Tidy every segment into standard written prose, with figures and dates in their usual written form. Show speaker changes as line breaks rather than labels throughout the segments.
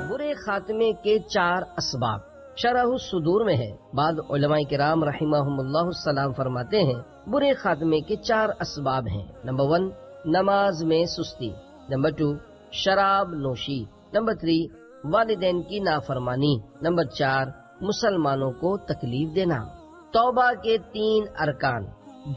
برے خاتمے کے 4 اسباب شرح الصدور میں ہے. بعض علماء کرام رحمہم اللہ السلام فرماتے ہیں برے خاتمے کے 4 اسباب ہیں. نمبر 1 نماز میں سستی. نمبر 2 شراب نوشی. نمبر 3 والدین کی نافرمانی. نمبر 4 مسلمانوں کو تکلیف دینا. توبہ کے 3 ارکان.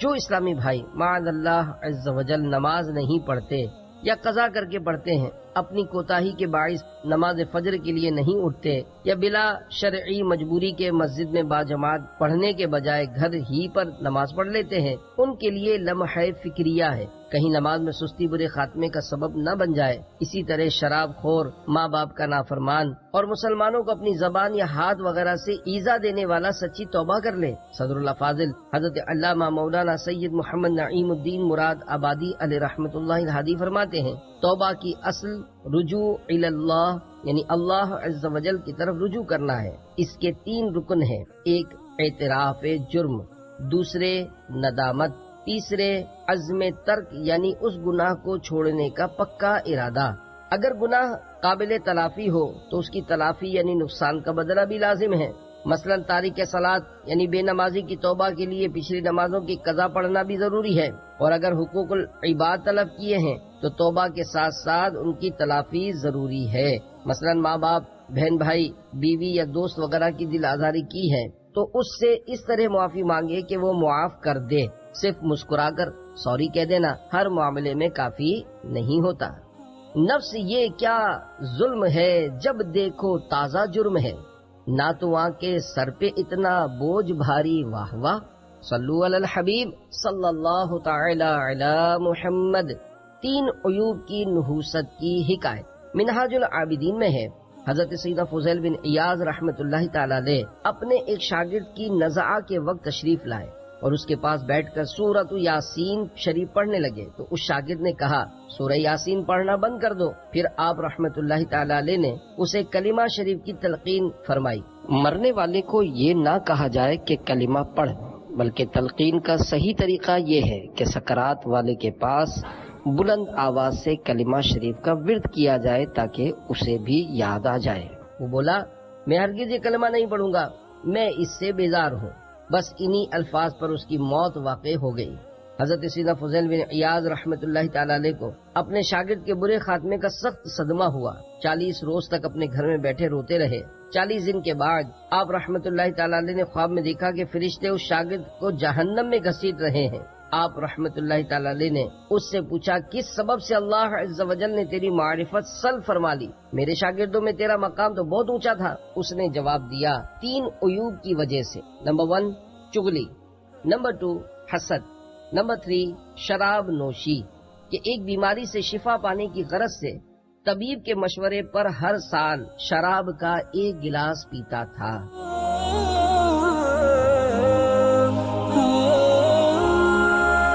جو اسلامی بھائی معاذ اللہ عز وجل نماز نہیں پڑھتے یا قضا کر کے پڑھتے ہیں، اپنی کوتاہی کے باعث نماز فجر کے لیے نہیں اٹھتے یا بلا شرعی مجبوری کے مسجد میں باجماعت پڑھنے کے بجائے گھر ہی پر نماز پڑھ لیتے ہیں، ان کے لیے لمحہ فکریہ ہے کہیں نماز میں سستی برے خاتمے کا سبب نہ بن جائے. اسی طرح شراب خور، ماں باپ کا نافرمان اور مسلمانوں کو اپنی زبان یا ہاتھ وغیرہ سے ایذا دینے والا سچی توبہ کر لے. صدر اللہ فاضل حضرت علامہ مولانا سید محمد نعیم الدین مراد آبادی علیہ رحمۃ اللہ الہادی فرماتے ہیں توبہ کی اصل رجوع الی اللہ، یعنی اللہ عز و جل کی طرف رجوع کرنا ہے. اس کے 3 رکن ہیں. ایک اعتراف جرم، دوسرے ندامت، تیسرے عزم ترک یعنی اس گناہ کو چھوڑنے کا پکا ارادہ. اگر گناہ قابل تلافی ہو تو اس کی تلافی یعنی نقصان کا بدلہ بھی لازم ہے. مثلا تارک صلاۃ یعنی بے نمازی کی توبہ کے لیے پچھلی نمازوں کی قضا پڑھنا بھی ضروری ہے، اور اگر حقوق العباد طلب کیے ہیں تو توبہ کے ساتھ ساتھ ان کی تلافی ضروری ہے. مثلا ماں باپ، بہن بھائی، بیوی یا دوست وغیرہ کی دل آزاری کی ہے تو اس سے اس طرح معافی مانگے کہ وہ معاف کر دے. صرف مسکرا کر سوری کہہ دینا ہر معاملے میں کافی نہیں ہوتا. نفس یہ کیا ظلم ہے جب دیکھو تازہ جرم ہے، نہ تو کے سر پہ اتنا بوجھ بھاری، واہ واہ. صلو علی الحبیب صلی اللہ تعالی علی محمد. 3 عیوب کی نحوست کی حکایت منہاج العابدین میں ہے. حضرت سیدنا فضیل بن عیاض رحمۃ اللہ تعالی علیہ اپنے ایک شاگرد کی نزعہ کے وقت تشریف لائے اور اس کے پاس بیٹھ کر سورۃ یاسین شریف پڑھنے لگے تو اس شاگرد نے کہا سورہ یاسین پڑھنا بند کر دو. پھر آپ رحمۃ اللہ تعالی علیہ نے اسے کلمہ شریف کی تلقین فرمائی. مرنے والے کو یہ نہ کہا جائے کہ کلمہ پڑھ، بلکہ تلقین کا صحیح طریقہ یہ ہے کہ سکرات والے کے پاس بلند آواز سے کلمہ شریف کا ورد کیا جائے تاکہ اسے بھی یاد آ جائے. وہ بولا میں ہرگز یہ کلمہ نہیں پڑھوں گا، میں اس سے بیزار ہوں. بس انہی الفاظ پر اس کی موت واقع ہو گئی. حضرت سیدنا فضیل بن عیاض رحمۃ اللہ تعالی علیہ کو اپنے شاگرد کے برے خاتمے کا سخت صدمہ ہوا. 40 روز تک اپنے گھر میں بیٹھے روتے رہے. 40 دن کے بعد آپ رحمۃ اللہ تعالی علیہ نے خواب میں دیکھا کہ فرشتے اس شاگرد کو جہنم میں گھسیٹ رہے ہیں. آپ رحمۃ اللہ تعالی علیہ نے اس سے پوچھا کس سبب سے اللہ عز و جل نے تیری معرفت سلب فرما لی؟ میرے شاگردوں میں تیرا مقام تو بہت اونچا تھا. اس نے جواب دیا 3 عیوب کی وجہ سے. نمبر 1 چغلی، نمبر 2 حسد، نمبر 3 شراب نوشی. کہ ایک بیماری سے شفا پانے کی غرض سے طبیب کے مشورے پر ہر سال شراب کا 1 گلاس پیتا تھا.